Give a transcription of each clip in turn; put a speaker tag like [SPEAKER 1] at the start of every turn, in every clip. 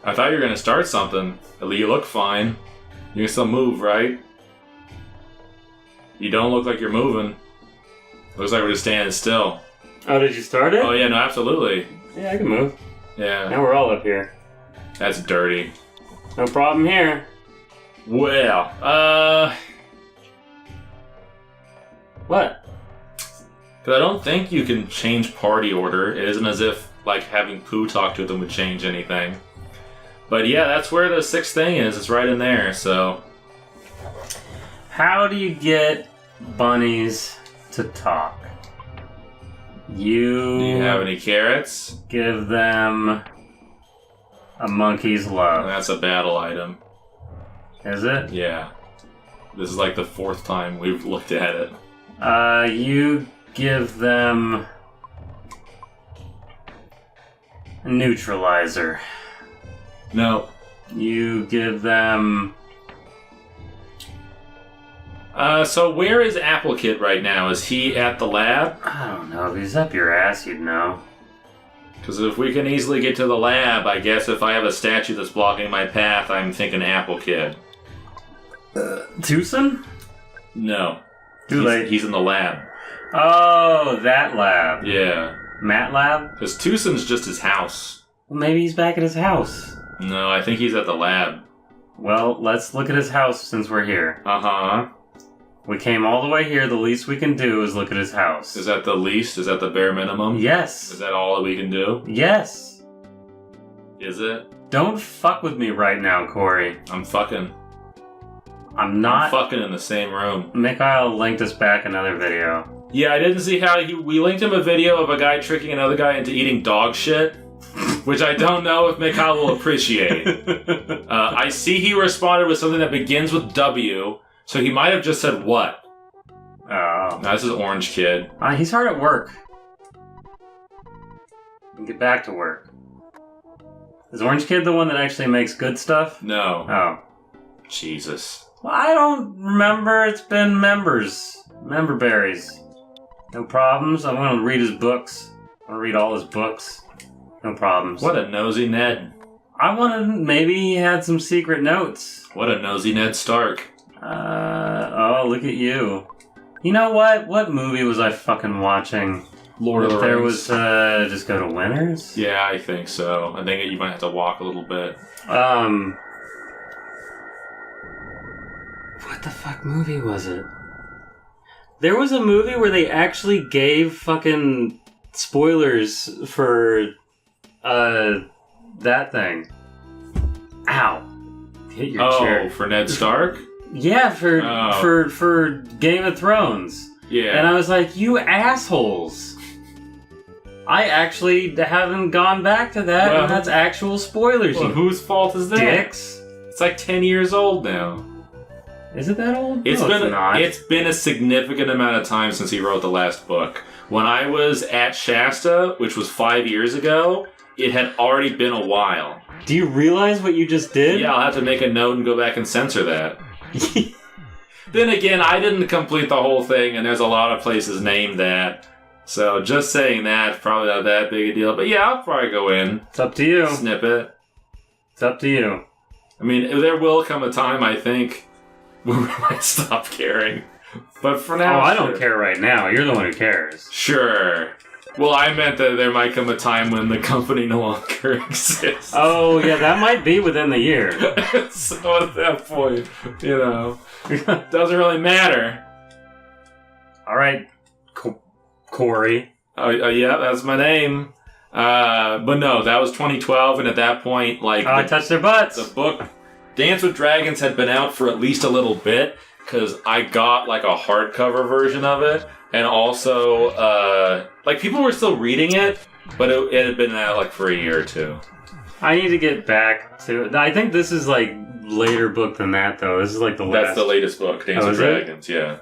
[SPEAKER 1] I thought you were gonna start something. You look fine. You can still move, right? You don't look like you're moving. Looks like we're just standing still.
[SPEAKER 2] Oh, did you start it?
[SPEAKER 1] Oh yeah, no, absolutely.
[SPEAKER 2] Yeah, I can move.
[SPEAKER 1] Yeah.
[SPEAKER 2] Now we're all up here.
[SPEAKER 1] That's dirty.
[SPEAKER 2] No problem here.
[SPEAKER 1] Well,
[SPEAKER 2] What?
[SPEAKER 1] because I don't think you can change party order. It isn't as if, like, having Pooh talk to them would change anything. But yeah, that's where the 6th thing is. It's right in there, so...
[SPEAKER 2] How do you get bunnies to talk?
[SPEAKER 1] Do you have any carrots?
[SPEAKER 2] Give them a monkey's love.
[SPEAKER 1] That's a battle item.
[SPEAKER 2] Is it?
[SPEAKER 1] Yeah. This is like the 4th time we've looked at it.
[SPEAKER 2] You give them a neutralizer.
[SPEAKER 1] No.
[SPEAKER 2] You give them...
[SPEAKER 1] So where is Apple Kid right now? Is he at the lab?
[SPEAKER 2] I don't know. If he's up your ass, you'd know.
[SPEAKER 1] Because if we can easily get to the lab, I guess if I have a statue that's blocking my path, I'm thinking Apple Kid.
[SPEAKER 2] Tucson?
[SPEAKER 1] No.
[SPEAKER 2] Too late.
[SPEAKER 1] He's in the lab.
[SPEAKER 2] Oh, that lab.
[SPEAKER 1] Yeah.
[SPEAKER 2] Matt lab?
[SPEAKER 1] Because Tucson's just his house.
[SPEAKER 2] Well, maybe he's back at his house.
[SPEAKER 1] No, I think he's at the lab.
[SPEAKER 2] Well, let's look at his house since we're here.
[SPEAKER 1] Uh-huh.
[SPEAKER 2] We came all the way here. The least we can do is look at his house.
[SPEAKER 1] Is that the least? Is that the bare minimum?
[SPEAKER 2] Yes.
[SPEAKER 1] Is that all that we can do?
[SPEAKER 2] Yes.
[SPEAKER 1] Is it?
[SPEAKER 2] Don't fuck with me right now, Corey.
[SPEAKER 1] I'm fucking
[SPEAKER 2] I'm
[SPEAKER 1] fucking in the same room.
[SPEAKER 2] Mikhail linked us back another video.
[SPEAKER 1] Yeah, I didn't see how we linked him a video of a guy tricking another guy into eating dog shit, which I don't know if Mikhail will appreciate. I see he responded with something that begins with W, so he might have just said what?
[SPEAKER 2] Oh.
[SPEAKER 1] No, this is Orange Kid.
[SPEAKER 2] He's hard at work. Get back to work. Is Orange Kid the one that actually makes good stuff?
[SPEAKER 1] No.
[SPEAKER 2] Oh.
[SPEAKER 1] Jesus.
[SPEAKER 2] Well, I don't remember. It's been members. Member berries. No problems. I'm going to read his books. I'm going to read all his books. No problems.
[SPEAKER 1] What a nosy Ned.
[SPEAKER 2] I wanted... Maybe he had some secret notes.
[SPEAKER 1] What a nosy Ned Stark.
[SPEAKER 2] Oh, look at you. You know what? What movie was I fucking watching?
[SPEAKER 1] Lord of the
[SPEAKER 2] There
[SPEAKER 1] Rings.
[SPEAKER 2] was, just go to Winners?
[SPEAKER 1] Yeah, I think so. I think you might have to walk a little bit.
[SPEAKER 2] What the fuck movie was it? There was a movie where they actually gave fucking spoilers for, that thing. Ow. Hit your chair.
[SPEAKER 1] Oh, for Ned Stark?
[SPEAKER 2] Yeah, for Game of Thrones.
[SPEAKER 1] Yeah.
[SPEAKER 2] And I was like, you assholes. I actually haven't gone back to that, and that's actual spoilers,
[SPEAKER 1] Well,
[SPEAKER 2] you
[SPEAKER 1] whose fault is that?
[SPEAKER 2] dicks.
[SPEAKER 1] It's like 10 years old now.
[SPEAKER 2] Is it that old?
[SPEAKER 1] It's
[SPEAKER 2] not.
[SPEAKER 1] It's been a significant amount of time since he wrote the last book. When I was at Shasta, which was 5 years ago, it had already been a while.
[SPEAKER 2] Do you realize what you just did?
[SPEAKER 1] Yeah, I'll have to make a note and go back and censor that. Then again, I didn't complete the whole thing, and there's a lot of places named that. So just saying that, probably not that big a deal. But yeah, I'll probably go in.
[SPEAKER 2] It's up to you.
[SPEAKER 1] Snip it.
[SPEAKER 2] It's up to you.
[SPEAKER 1] I mean, there will come a time, I think, where we might stop caring. But for now,
[SPEAKER 2] I don't care right now. You're the one who cares.
[SPEAKER 1] Sure. Well, I meant that there might come a time when the company no longer exists.
[SPEAKER 2] Oh, yeah, that might be within the year.
[SPEAKER 1] So at that point, you know, doesn't really matter.
[SPEAKER 2] All right, Corey.
[SPEAKER 1] Oh, yeah, that's my name. But no, that was 2012, and at that point, like...
[SPEAKER 2] I touched their butts.
[SPEAKER 1] The book Dance with Dragons had been out for at least a little bit, because I got, like, a hardcover version of it, and also, like, people were still reading it, but it had been out, like, for a year or two.
[SPEAKER 2] I need to get back to... I think this is, like, later book than that, though. This is, like, the last...
[SPEAKER 1] That's the latest book, Dance with Dragons, yeah.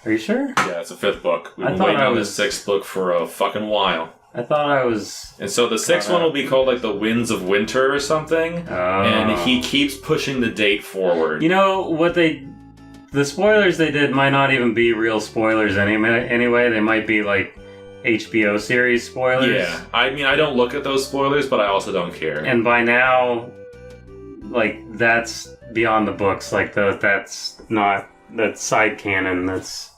[SPEAKER 2] Are you sure?
[SPEAKER 1] Yeah, it's the 5th book. We've been waiting on the 6th book for a fucking while.
[SPEAKER 2] I thought I was...
[SPEAKER 1] And so the 6th one will be called, like, The Winds of Winter or something.
[SPEAKER 2] Oh.
[SPEAKER 1] And he keeps pushing the date forward.
[SPEAKER 2] You know, what they... The spoilers they did might not even be real spoilers anyway. They might be, like, HBO series spoilers.
[SPEAKER 1] Yeah, I mean, I don't look at those spoilers, but I also don't care.
[SPEAKER 2] And by now, like, that's beyond the books. Like, that's side canon. That's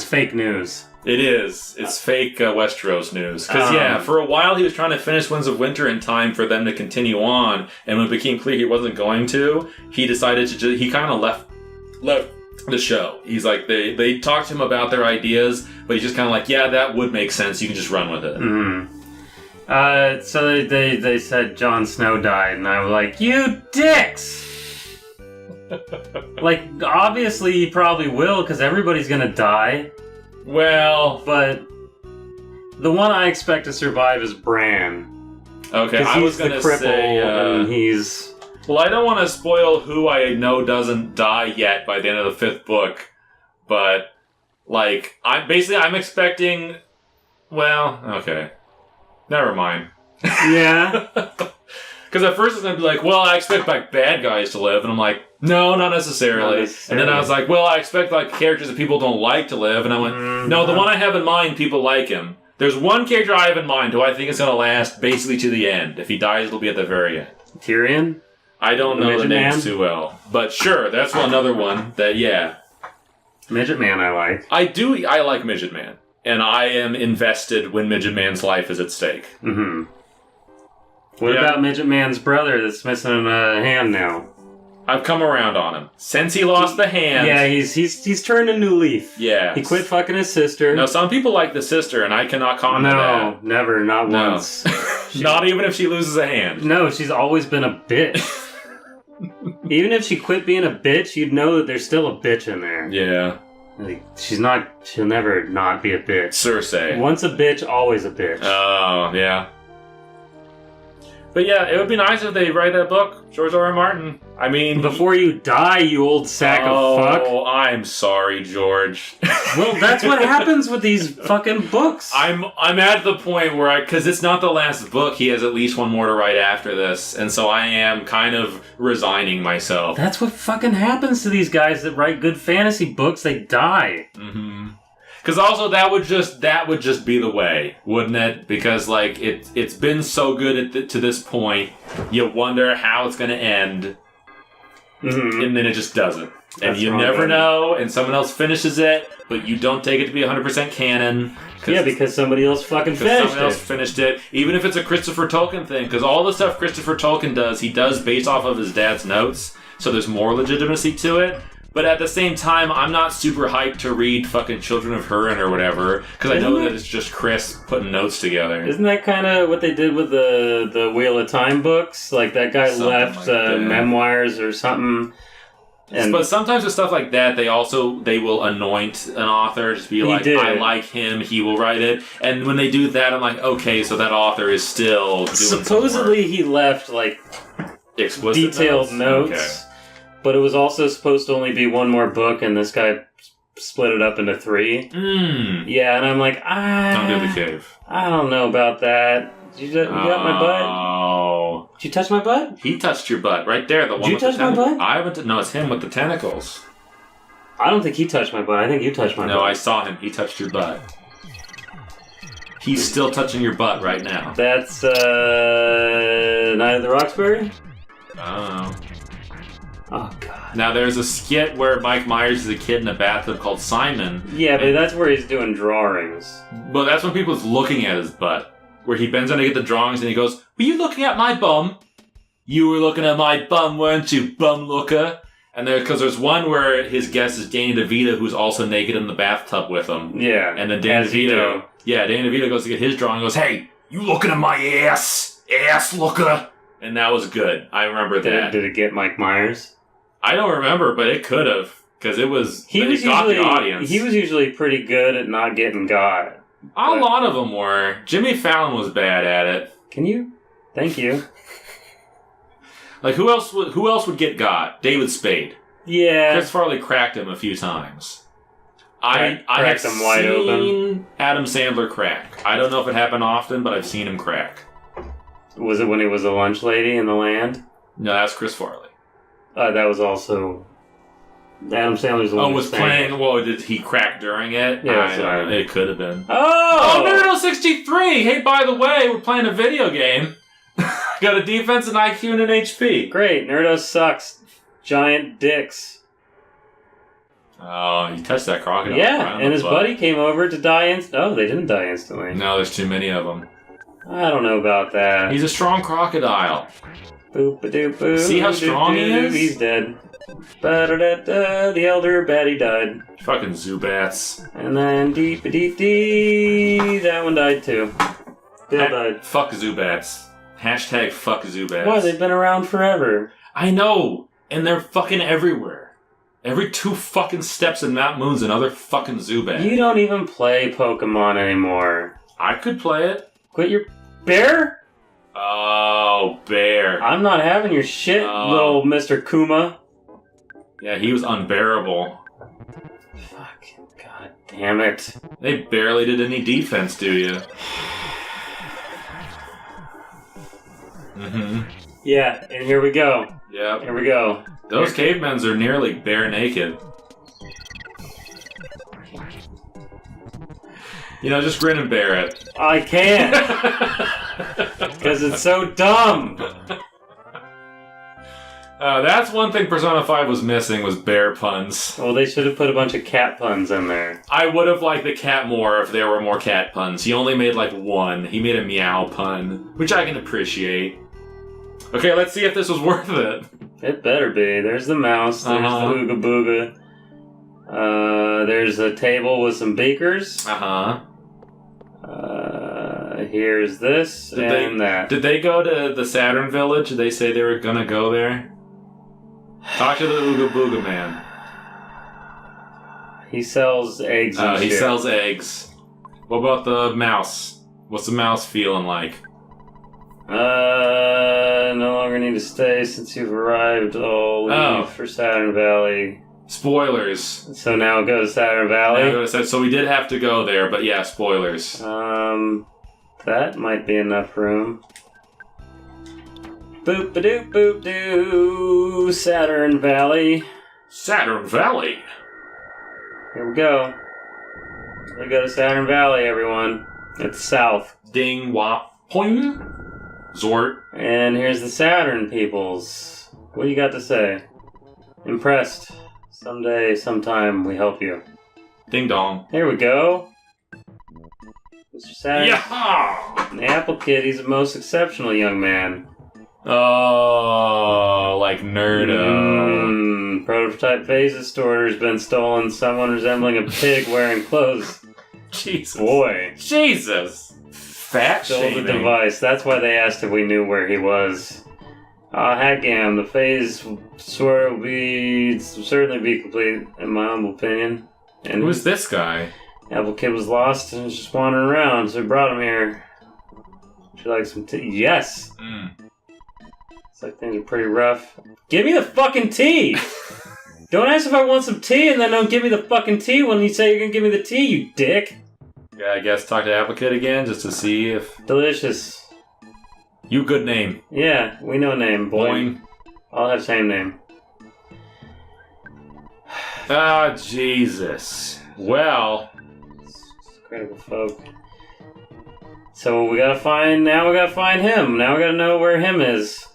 [SPEAKER 2] fake news.
[SPEAKER 1] It is. It's fake Westeros news. Because, for a while he was trying to finish Winds of Winter in time for them to continue on, and when it became clear he wasn't going to, he decided to he kind of left the show. He's like, they talked to him about their ideas, but he's just kind of like, yeah, that would make sense. You can just run with it.
[SPEAKER 2] Mm-hmm. So they said Jon Snow died, and I was like, you dicks! Like, obviously he probably will, because everybody's gonna die.
[SPEAKER 1] Well...
[SPEAKER 2] But the one I expect to survive is Bran.
[SPEAKER 1] Okay, I was gonna say...
[SPEAKER 2] and he's...
[SPEAKER 1] Well, I don't want to spoil who I know doesn't die yet by the end of the 5th book, but, like, I'm expecting... Well, okay. Never mind.
[SPEAKER 2] Yeah?
[SPEAKER 1] Because at first it's going to be like, well, I expect, like, bad guys to live, and I'm like, no, not necessarily. And then I was like, well, I expect, like, characters that people don't like to live, and I went, no, the one I have in mind, people like him. There's one character I have in mind who I think is going to last basically to the end. If he dies, it'll be at the very end.
[SPEAKER 2] Tyrion?
[SPEAKER 1] I don't know the names too well. But sure, that's another one that, yeah.
[SPEAKER 2] Midget Man I like.
[SPEAKER 1] I like Midget Man. And I am invested when Midget Man's life is at stake.
[SPEAKER 2] Mm-hmm. What about Midget Man's brother that's missing a hand now?
[SPEAKER 1] I've come around on him. Since he lost the hand...
[SPEAKER 2] Yeah, he's turned a new leaf.
[SPEAKER 1] Yeah.
[SPEAKER 2] He quit fucking his sister.
[SPEAKER 1] No, some people like the sister, and I cannot comment on that.
[SPEAKER 2] No, never, not once.
[SPEAKER 1] Not even if she loses a hand.
[SPEAKER 2] No, she's always been a bitch. Even if she quit being a bitch, you'd know that there's still a bitch in there.
[SPEAKER 1] Yeah.
[SPEAKER 2] Like, she'll never not be a bitch.
[SPEAKER 1] Cersei.
[SPEAKER 2] Once a bitch, always a bitch.
[SPEAKER 1] Oh, yeah. But yeah, it would be nice if they write that book, George R. R. Martin. I mean...
[SPEAKER 2] Before you die, you old sack of fuck.
[SPEAKER 1] Oh, I'm sorry, George.
[SPEAKER 2] Well, that's what happens with these fucking books.
[SPEAKER 1] I'm at the point where because it's not the last book, he has at least one more to write after this, and so I am kind of resigning myself.
[SPEAKER 2] That's what fucking happens to these guys that write good fantasy books. They die.
[SPEAKER 1] Mm-hmm. Because also that would just be the way, wouldn't it? Because like it's been so good to this point, you wonder how it's going to end, and then it just doesn't, and you never know. And someone else finishes it, but you don't take it to be 100% canon.
[SPEAKER 2] Yeah, because somebody else
[SPEAKER 1] finished it. Even if it's a Christopher Tolkien thing, because all the stuff Christopher Tolkien does, he does based off of his dad's notes, so there's more legitimacy to it. But at the same time, I'm not super hyped to read fucking Children of Hurin or whatever, because I know that it's just Chris putting notes together.
[SPEAKER 2] Isn't that kind of what they did with the Wheel of Time books? Like, that guy left memoirs or something.
[SPEAKER 1] But sometimes with stuff like that, they will anoint an author, just be like, I like him, he will write it. And when they do that, I'm like, okay, so that author is still doing
[SPEAKER 2] Supposedly he left, like,
[SPEAKER 1] explicit
[SPEAKER 2] detailed notes.
[SPEAKER 1] Okay.
[SPEAKER 2] But it was also supposed to only be one more book, and this guy split it up into 3. Yeah, and I'm like,
[SPEAKER 1] Don't do the cave.
[SPEAKER 2] I don't know about that. You got my butt?
[SPEAKER 1] Oh.
[SPEAKER 2] Did you touch my butt?
[SPEAKER 1] He touched your butt, right there. The one
[SPEAKER 2] Did you touch my butt?
[SPEAKER 1] I haven't. No, it's him with the tentacles.
[SPEAKER 2] I don't think he touched my butt. I think you touched my butt.
[SPEAKER 1] No, I saw him. He touched your butt. He's still touching your butt right now.
[SPEAKER 2] That's, Night of the Roxbury?
[SPEAKER 1] Oh.
[SPEAKER 2] Oh, God.
[SPEAKER 1] Now, there's a skit where Mike Myers is a kid in a bathtub called Simon.
[SPEAKER 2] Yeah, but that's where he's doing drawings.
[SPEAKER 1] Well, that's when people's looking at his butt. Where he bends down to get the drawings and he goes, were you looking at my bum? You were looking at my bum, weren't you, bum looker? And because there's one where his guest is Danny DeVito, who's also naked in the bathtub with him.
[SPEAKER 2] Yeah.
[SPEAKER 1] And then Danny DeVito goes to get his drawing and goes, hey, you looking at my ass looker? And that was good. I remember that.
[SPEAKER 2] Did it get Mike Myers?
[SPEAKER 1] I don't remember, but it could have, because it got the audience.
[SPEAKER 2] He was usually pretty good at not getting got.
[SPEAKER 1] A lot of them were. Jimmy Fallon was bad at it.
[SPEAKER 2] Can you? Thank you.
[SPEAKER 1] Like, who else would get got? David Spade.
[SPEAKER 2] Yeah.
[SPEAKER 1] Chris Farley cracked him a few times. I
[SPEAKER 2] have
[SPEAKER 1] seen Adam Sandler crack. I don't know if it happened often, but I've seen him crack.
[SPEAKER 2] Was it when he was a lunch lady in The Land?
[SPEAKER 1] No, that's Chris Farley.
[SPEAKER 2] That was also Adam Sandler's the one
[SPEAKER 1] was
[SPEAKER 2] sang
[SPEAKER 1] playing.
[SPEAKER 2] it.
[SPEAKER 1] Well, did he crack during it?
[SPEAKER 2] Yeah,
[SPEAKER 1] I don't know. It could have been.
[SPEAKER 2] Oh!
[SPEAKER 1] Nerdo 63! Hey, by the way, we're playing a video game. Got a defense, an IQ, and an HP.
[SPEAKER 2] Great, Nerdo sucks. Giant dicks.
[SPEAKER 1] Oh, you touched that crocodile.
[SPEAKER 2] Yeah,
[SPEAKER 1] right on
[SPEAKER 2] and
[SPEAKER 1] the
[SPEAKER 2] his
[SPEAKER 1] butt.
[SPEAKER 2] buddy came over to die Oh, they didn't die instantly.
[SPEAKER 1] No, there's too many of them.
[SPEAKER 2] I don't know about that.
[SPEAKER 1] He's a strong crocodile.
[SPEAKER 2] Boop-a-doop-boo.
[SPEAKER 1] See how strong he is?
[SPEAKER 2] He's dead. Ba-da-da-da, the elder baddie died.
[SPEAKER 1] Fucking Zubats.
[SPEAKER 2] And then deep-a-deep-dee, that one died too. Bill died.
[SPEAKER 1] Fuck Zubats. Hashtag fuck Zubats.
[SPEAKER 2] Why? They've been around forever.
[SPEAKER 1] I know, and they're fucking everywhere. Every 2 fucking steps in Mount Moon's another fucking Zubat.
[SPEAKER 2] You don't even play Pokemon anymore.
[SPEAKER 1] I could play it.
[SPEAKER 2] Quit your... Bear?
[SPEAKER 1] Oh, Bear.
[SPEAKER 2] I'm not having your shit, little Mr. Kuma.
[SPEAKER 1] Yeah, he was unbearable.
[SPEAKER 2] Fuck. God damn it.
[SPEAKER 1] They barely did any defense, do you? Mm-hmm.
[SPEAKER 2] Yeah, and here we go.
[SPEAKER 1] Yep.
[SPEAKER 2] Here we go.
[SPEAKER 1] Those cavemans are nearly bare naked. You know, just grin and bear it.
[SPEAKER 2] I can't. Because it's so dumb.
[SPEAKER 1] That's one thing Persona 5 was missing, was bear puns.
[SPEAKER 2] Well, they should have put a bunch of cat puns in there.
[SPEAKER 1] I would have liked the cat more if there were more cat puns. He only made like one. He made a meow pun, which I can appreciate. Okay, let's see if this was worth it.
[SPEAKER 2] It better be. There's the mouse. There's the Ooga Booga. There's a table with some beakers. Here's this that.
[SPEAKER 1] Did they go to the Saturn Village? Did they say they were gonna go there? Talk to the Ooga Booga man.
[SPEAKER 2] He sells eggs and
[SPEAKER 1] He
[SPEAKER 2] shit.
[SPEAKER 1] sells eggs. What about the mouse? What's the mouse feeling like?
[SPEAKER 2] No longer need to stay since you've arrived. I'll leave for Saturn Valley.
[SPEAKER 1] Spoilers.
[SPEAKER 2] So now go to Saturn Valley?
[SPEAKER 1] So we did have to go there, but yeah, spoilers.
[SPEAKER 2] That might be enough room. Boop-a-doop-boop-doo, Saturn Valley.
[SPEAKER 1] Saturn Valley.
[SPEAKER 2] Here we go. We go to Saturn Valley, everyone. It's south.
[SPEAKER 1] Ding, wop, poing. Zort.
[SPEAKER 2] And here's the Saturn peoples. What do you got to say? Impressed. Someday, sometime, we help you.
[SPEAKER 1] Ding dong.
[SPEAKER 2] Here we go. Mr. Saturn.
[SPEAKER 1] Yeah!
[SPEAKER 2] The Apple Kid, he's a most exceptional young man.
[SPEAKER 1] Oh, like Nerdo.
[SPEAKER 2] Prototype phases store has been stolen. Someone resembling a pig wearing clothes.
[SPEAKER 1] Jesus.
[SPEAKER 2] Boy.
[SPEAKER 1] Jesus. Fat
[SPEAKER 2] Stole the
[SPEAKER 1] shaming.
[SPEAKER 2] device. That's why they asked if we knew where he was. Heckam, the phase swear will certainly be complete, in my humble opinion. And
[SPEAKER 1] Who's this guy?
[SPEAKER 2] Apple Kid was lost and was just wandering around, so we brought him here. Would you like some tea? Yes! It's like things are pretty rough. Give me the fucking tea! Don't ask if I want some tea and then don't give me the fucking tea when you say you're gonna give me the tea, you dick!
[SPEAKER 1] Yeah, I guess talk to Apple Kid again just to see if...
[SPEAKER 2] Delicious.
[SPEAKER 1] You good name.
[SPEAKER 2] Yeah, we know name.
[SPEAKER 1] Boing.
[SPEAKER 2] I'll have same name.
[SPEAKER 1] Ah, Jesus. Well...
[SPEAKER 2] Critical folk. So we gotta find him. Now we gotta know where him is.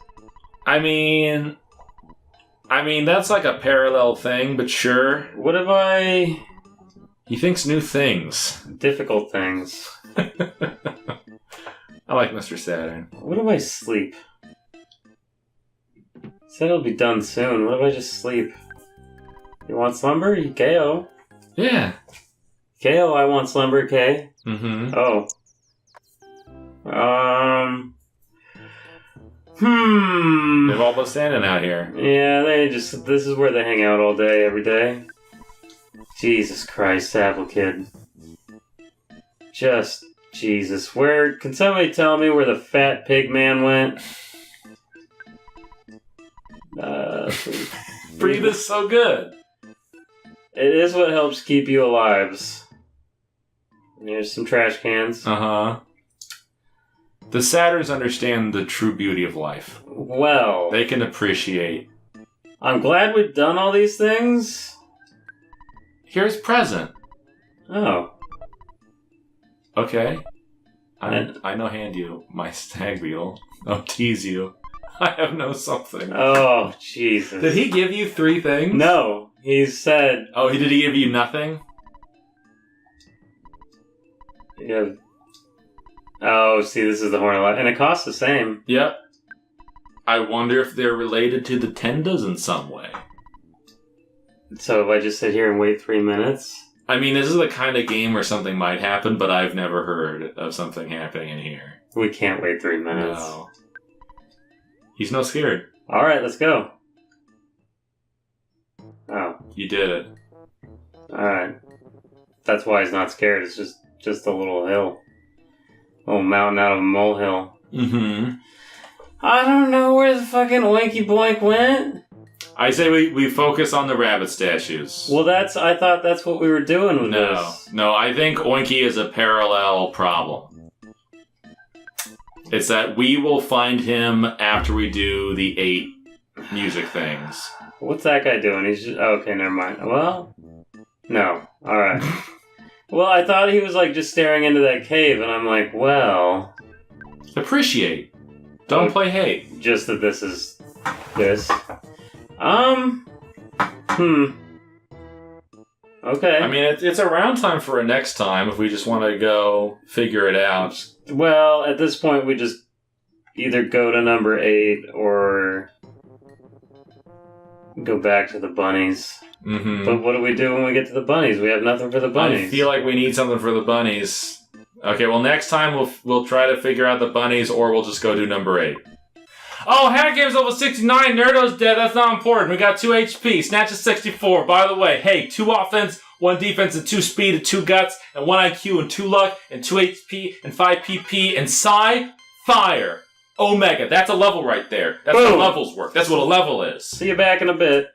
[SPEAKER 1] I mean, that's like a parallel thing, but sure.
[SPEAKER 2] What if I...
[SPEAKER 1] He thinks new things.
[SPEAKER 2] Difficult things.
[SPEAKER 1] I like Mr. Saturn.
[SPEAKER 2] What if I sleep? Said it'll be done soon. What if I just sleep? You want slumber? You KO.
[SPEAKER 1] Yeah.
[SPEAKER 2] KO, I want slumber, K.
[SPEAKER 1] Mm-hmm.
[SPEAKER 2] Oh.
[SPEAKER 1] They've all been standing out here.
[SPEAKER 2] Yeah, this is where they hang out all day, every day. Jesus Christ, Apple Kid. Just, Jesus. Can somebody tell me where the fat pig man went?
[SPEAKER 1] Breathe is so good.
[SPEAKER 2] It is what helps keep you alive. There's some trash cans.
[SPEAKER 1] Uh-huh. The Saturns understand the true beauty of life.
[SPEAKER 2] Well...
[SPEAKER 1] They can appreciate.
[SPEAKER 2] I'm glad we've done all these things.
[SPEAKER 1] Here's present.
[SPEAKER 2] Oh.
[SPEAKER 1] Okay. I know hand you my stag beetle. I'll tease you. I have no something.
[SPEAKER 2] Oh, Jesus.
[SPEAKER 1] Did he give you 3 things?
[SPEAKER 2] No. He said...
[SPEAKER 1] Oh, did he give you nothing?
[SPEAKER 2] Yeah. Oh, see, this is the horn of life. And it costs the same.
[SPEAKER 1] Yep. I wonder if they're related to the tendas in some way.
[SPEAKER 2] So if I just sit here and wait 3 minutes?
[SPEAKER 1] I mean, this is the kind of game where something might happen, but I've never heard of something happening in here.
[SPEAKER 2] We can't wait 3 minutes.
[SPEAKER 1] No. He's no scared.
[SPEAKER 2] Alright, let's go. Oh.
[SPEAKER 1] You did it.
[SPEAKER 2] Alright. That's why he's not scared. It's just a little hill. A little mountain out of a molehill.
[SPEAKER 1] Mm-hmm.
[SPEAKER 2] I don't know where the fucking Oinky Boink went.
[SPEAKER 1] I say we focus on the rabbit statues.
[SPEAKER 2] Well, I thought that's what we were doing with this.
[SPEAKER 1] No, I think Oinky is a parallel problem. It's that we will find him after we do the 8 music things.
[SPEAKER 2] What's that guy doing? He's just... Okay, never mind. Well, no. Alright. Well, I thought he was, like, just staring into that cave, and I'm like, well...
[SPEAKER 1] Appreciate. Don't play hate.
[SPEAKER 2] Just that this is... this. Okay.
[SPEAKER 1] I mean, it's around time for a next time if we just want to go figure it out.
[SPEAKER 2] Well, at this point, we just either go to number 8 or go back to the bunnies.
[SPEAKER 1] Mm-hmm.
[SPEAKER 2] But what do we do when we get to the bunnies? We have nothing for the bunnies.
[SPEAKER 1] I feel like we need something for the bunnies. Okay, well, next time we'll try to figure out the bunnies, or we'll just go do number 8. Oh, Hack Game's level 69, Nerdo's dead, that's not important. We got 2 HP, Snatch is 64. By the way, hey, 2 offense, 1 defense, and 2 speed, and 2 guts, and 1 IQ, and 2 luck, and 2 HP, and 5 PP, and Psi, Fire, Omega. That's a level right there. That's how levels work. That's what a level is.
[SPEAKER 2] See you back in a bit.